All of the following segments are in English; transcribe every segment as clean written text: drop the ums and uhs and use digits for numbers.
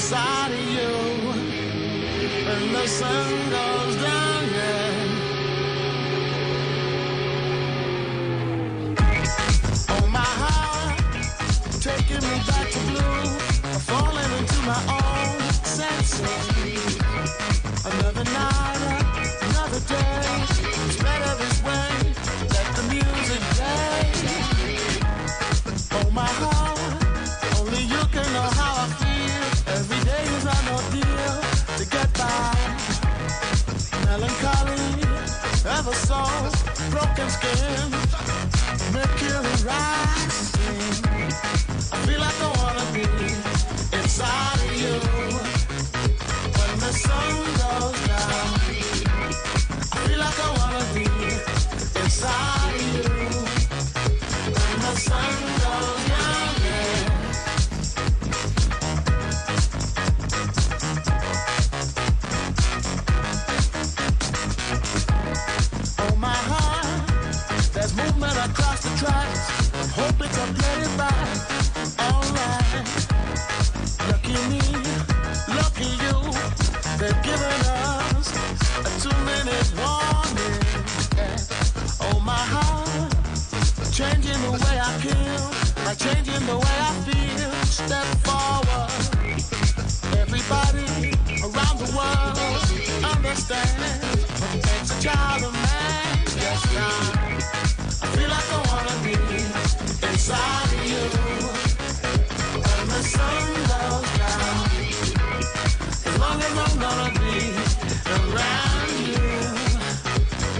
inside of you. When the sun goes down, yeah. Oh, my heart, taking me back to blue. I'm falling into my own senses. Another night, another day. It's better this way. Let the music play. Oh, my heart, only you can know how I feel. Every day is an ordeal to get by. Melancholy, ever so broken skin. Mercury rising. I feel like I wanna be inside of you. When the sun goes down, I feel like I wanna be inside of you. When the sun goes down, yeah. Oh, my heart, there's movement across the tracks. I'm hoping to play it back. Alright, lucky me, lucky you. They've given us a 2-minute warning. Yeah. Oh, my heart, changing the way I kill, like changing the way I feel. Step forward, everybody around the world understand what makes a child a man. Yes, God, I feel like I wanna be inside of you. When the sun goes down, as long as I'm gonna be around you.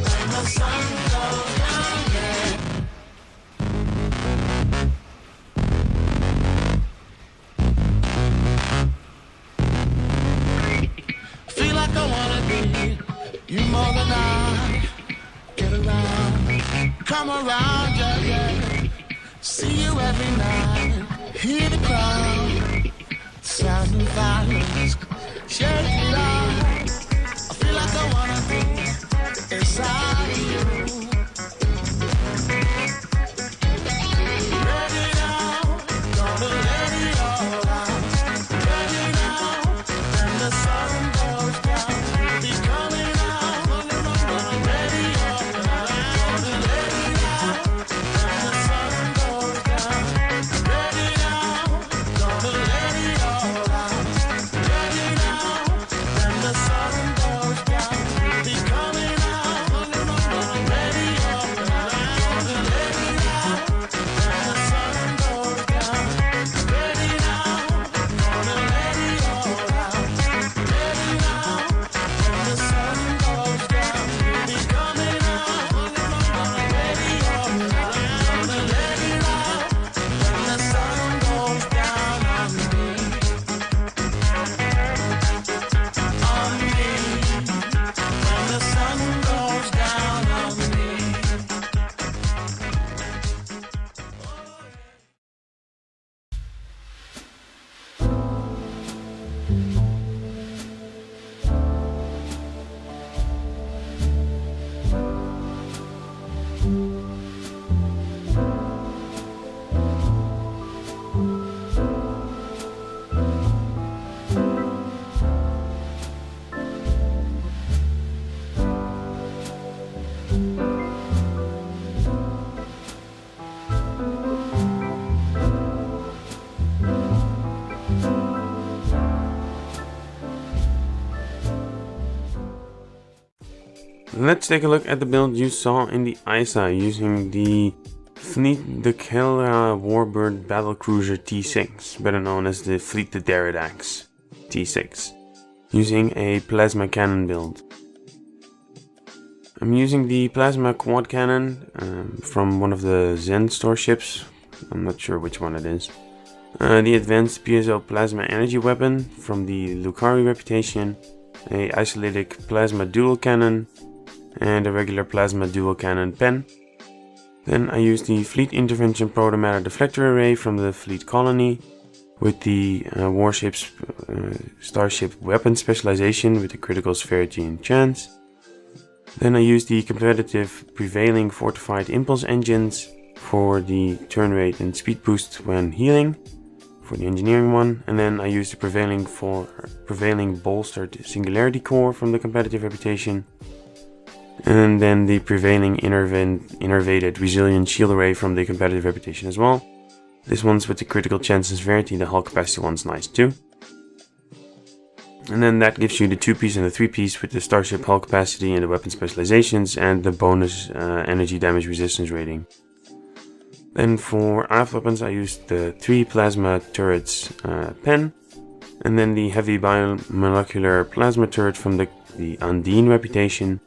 When the sun goes down, yeah. Feel like I wanna be you more than I. Get around, come around, yeah, yeah. See you every night, hear the crowd, sound of violence, shake it out. I feel like I wanna be inside of you. Ready now, gonna let it all out. Ready now, when the sun goes down, we'll be coming out. Ready all out, gonna let it out. When the sun goes down, ready now, gonna let it all out. Ready now, when the sun goes down, we'll be coming out. Ready all out, gonna let it out. When the sun goes down, ready now, gonna let it all out. Ready now, when the sun goes down, we'll be coming out. Ready all out, gonna let it out. When the sun goes down on me, on me. When the sun goes down on me. Let's take a look at the build you saw in the ISA using the Fleet de Kelra Warbird Battlecruiser T6, better known as the Fleet de Derridax T6, using a plasma cannon build. I'm using the plasma quad cannon from one of the Zen store ships, I'm not sure which one it is. The advanced piezo plasma energy weapon from the Lucari Reputation, a isolitic plasma dual cannon, and a regular plasma dual cannon pen. Then I used the Fleet Intervention Protomatter Deflector Array from the Fleet Colony with the Warship's Starship Weapon Specialization with the Critical Spherity and Chance. Then I used the competitive Prevailing Fortified Impulse Engines for the turn rate and speed boost when healing. for the engineering one, and then I use the prevailing bolstered singularity core from the competitive reputation, and then the prevailing innervated resilient shield array from the competitive reputation as well. This one's with the critical chance and severity. The hull capacity one's nice too. And then that gives you the 2-piece and the 3-piece with the starship hull capacity and the weapon specializations and the bonus energy damage resistance rating. Then for aft weapons I used the 3 plasma turrets pen, and then the heavy biomolecular plasma turret from the Undine reputation,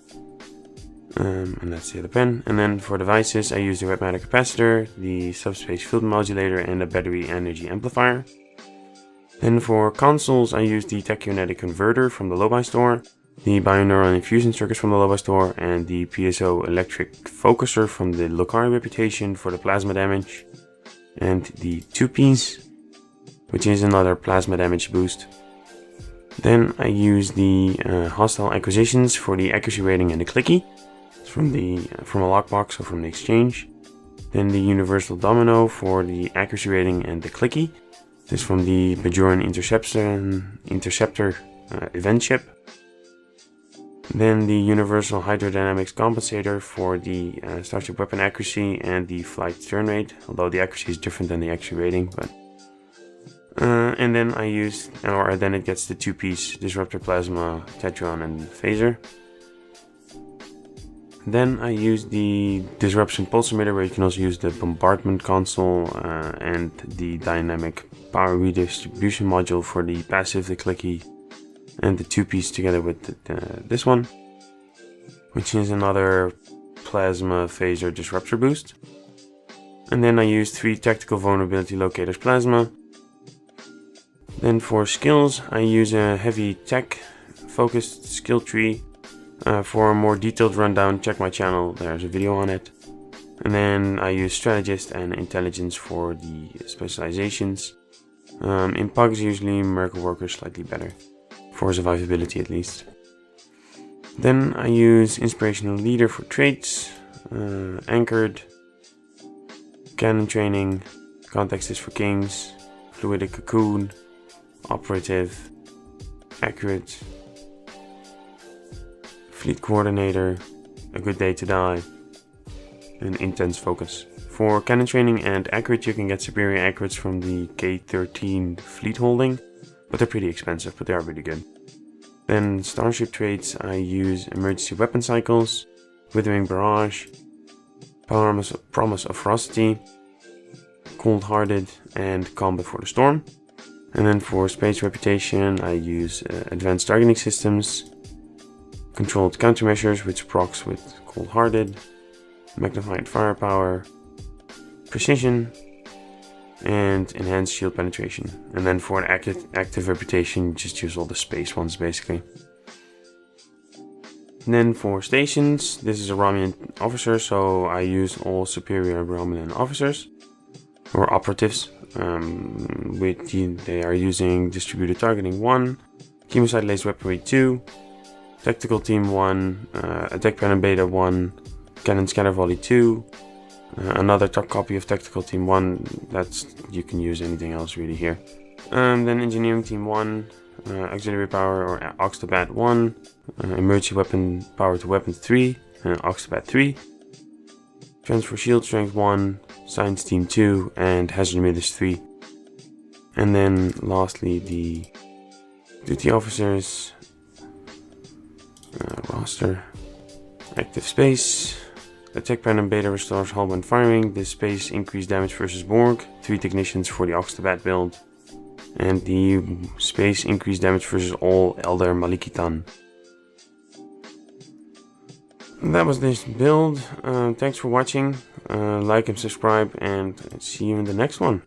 and that's the other pen. And then for devices I used the red matter capacitor, the subspace field modulator, and a battery energy amplifier. Then for consoles I used the tachyonetic converter from the Lobi store, the bioneural infusion circuits from the Lobi store, and the piezo electric focuser from the Lucari reputation for the plasma damage, and the 2-piece, which is another plasma damage boost. Then I used the hostile acquisitions for the accuracy rating and the clicky from a lockbox or from the exchange. Then the universal domino for the accuracy rating and the clicky. This is from the Bajoran Interceptor event ship. Then the universal hydrodynamics compensator for the starship weapon accuracy and the flight turn rate, although the accuracy is different than the accuracy rating. But and then I used, or then it gets the 2-piece disruptor plasma, tetron, and phaser. Then I used the disruption pulse emitter, where you can also use the bombardment console and the dynamic power redistribution module for the passive, the clicky, and the 2-piece together with this one, which is another plasma phaser disruptor boost. And then I used 3 tactical vulnerability locators plasma. Then for skills I use a heavy tech focused skill tree. For a more detailed rundown, check my channel, there's a video on it. And then I use strategist and intelligence for the specializations. In pugs usually miracle worker slightly better, for survivability at least. Then I use inspirational leader for traits, anchored, cannon training, context is for kings, fluidic cocoon, operative, accurate, fleet coordinator, a good day to die, and intense focus. For cannon training and accurate you can get superior accurates from the K13 fleet holding, but they're pretty expensive, but they are really good. Then starship traits I use emergency weapon cycles, withering barrage, promise of ferocity, cold hearted, and combat for the storm. And then for space reputation I use advanced targeting systems, controlled countermeasures which procs with cold hearted, magnified firepower, precision, and enhanced shield penetration. And then for an active reputation just use all the space ones basically. And then for stations, this is a Romulan officer, so I use all superior Romulan officers or operatives. They are using distributed targeting 1, chemicide laser weaponry 2, tactical team 1, attack cannon beta 1, cannon scatter volley 2, another top copy of tactical team 1. That's, you can use anything else really here. Then engineering team 1, auxiliary power or Oxtobat 1, emergency weapon power to weapon 3, Oxtobat 3, transfer shield strength 1, science team 2, and hazard emitters 3. And then lastly the duty officers, roster, active space, attack pen and beta restores hull when firing. This space increased damage versus Borg, 3 technicians for the Oxtobat build, and the space increased damage versus all Elder Malikitan. That was this build. Thanks for watching, like and subscribe, and see you in the next one.